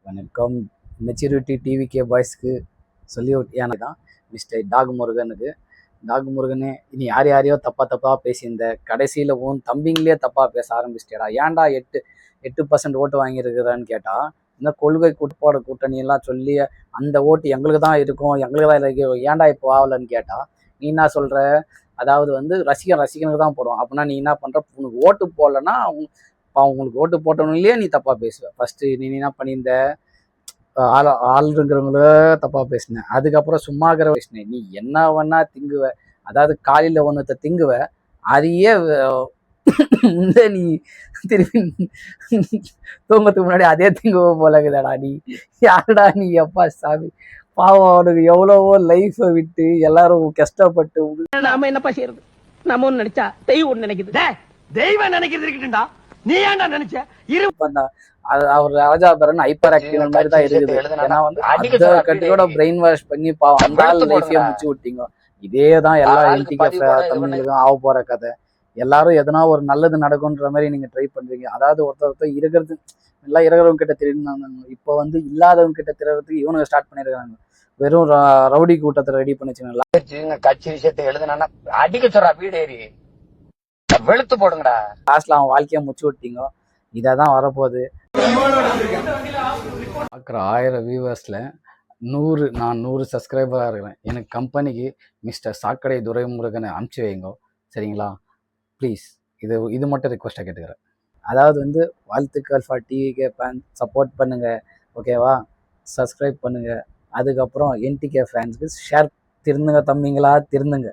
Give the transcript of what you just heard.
வணக்கம். Maturity TVK பாய்ஸ்க்கு சொல்லி தான் மிஸ்டர் டாக் முருகனுக்கு. டாக் முருகனே, நீ யாரையோ தப்பாக பேசியிருந்த, கடைசியில் உன் தம்பிங்களே தப்பாக பேச ஆரம்பிச்சிட்டேடா. ஏன்டா 8% ஓட்டு வாங்கியிருக்கிறான்னு கேட்டால், இந்த கொள்கை கூட்பாடு கூட்டணியெல்லாம் சொல்லி அந்த ஓட்டு எங்களுக்கு தான் இருக்கும், எங்களுக்கு தான் இருக்கு, ஏன்டா இப்போ ஆகலைன்னு கேட்டால் நீ என்ன சொல்கிற? அதாவது வந்து ரசிகனுக்கு தான் போடுவோம். அப்படின்னா நீ என்ன பண்ணுற? உனக்கு ஓட்டு போடலன்னா உங்களுக்கு ஓட்டு போட்டவங்களே நீ தப்பாக பேசுவ. ஃபஸ்ட்டு நீ என்ன பண்ணியிருந்த? ஆளுங்கிறவங்கள தப்பாக பேசினேன். அதுக்கப்புறம் சும்மாக்கிற பேசினேன். நீ என்ன வேணா திங்குவ. அதாவது காலையில் ஒன்றத்தை திங்குவ, அதையே நீ திருப்பி தூங்கத்துக்கு முன்னாடி அதே திங்குவ போலக்குதாடா நீ. யாருடா நீ? எப்பா சாமி, பாவம், அவனுக்கு எவ்வளவோ லைஃபை விட்டு எல்லாரும் கஷ்டப்பட்டு. நாம என்னப்பா செய்யறது? நம்ம ஒண்ணு நினைச்சா தெய்வம் நினைக்குது. தெய்வம் நினைக்கிறது இருக்கட்டும்டா, நீ ஏன்டா நினைச்ச? அவர் ராஜாபரன் ஹைப்பர் ஆக்டிவ் மாதிரி தான் இருக்குது. ஏன்னா வந்து அந்த கட்டியோட பிரெயின் வாஷ் பண்ணி பாவம் அந்த ஆள் லைஃபையே முடிச்சு விட்டீங்க. இதே தான் எல்லா என்டிகே தமிழுக்கும் ஆக போற கதை. எல்லாரும் எதனா ஒரு நல்லது நடக்கும்ன்ற மாதிரி நீங்க ட்ரை பண்றீங்க. அதாவது ஒருத்தர் இருக்கிறது எல்லாம் இருக்கிறவங்க கிட்ட தெரியுறாங்க. இப்போ வந்து இல்லாதவங்க கிட்ட தெரியறதுக்கு இவனுங்க ஸ்டார்ட் பண்ணிருக்காங்க. வெறும் ரவுடி கூட்டத்தை ரெடி பண்ணி வச்சுக்கோங்க. கட்சி விஷயத்தை எழுதுனா அடிக்க சொல்றா, வீடு ஏறி வெளுத்து போடுங்கடா. லாஸ்ட்ல அவன் வாழ்க்கையை முடிச்சு விட்டீங்க. இதான் வரப்போகுது. பார்க்குற 1000 வியூவர்ஸில் நான் 100 சப்ஸ்கிரைபராக இருக்கிறேன். எனக்கு கம்பெனிக்கு மிஸ்டர் சாக்கடை துரைமுருகனை அனுப்பிச்சி வைங்க, சரிங்களா? ப்ளீஸ், இது மட்டும் ரிக்வெஸ்ட்டாக கேட்டுக்கிறேன். அதாவது வந்து வாழ்த்துக்கள் ஃபார் டிவிகே ஃபேன்ஸ், சப்போர்ட் பண்ணுங்கள், ஓகேவா? சப்ஸ்கிரைப் பண்ணுங்கள். அதுக்கப்புறம் என்டிகே ஃபேன்ஸுக்கு ஷேர், திருந்துங்க தம்பிங்களா, திருந்துங்க.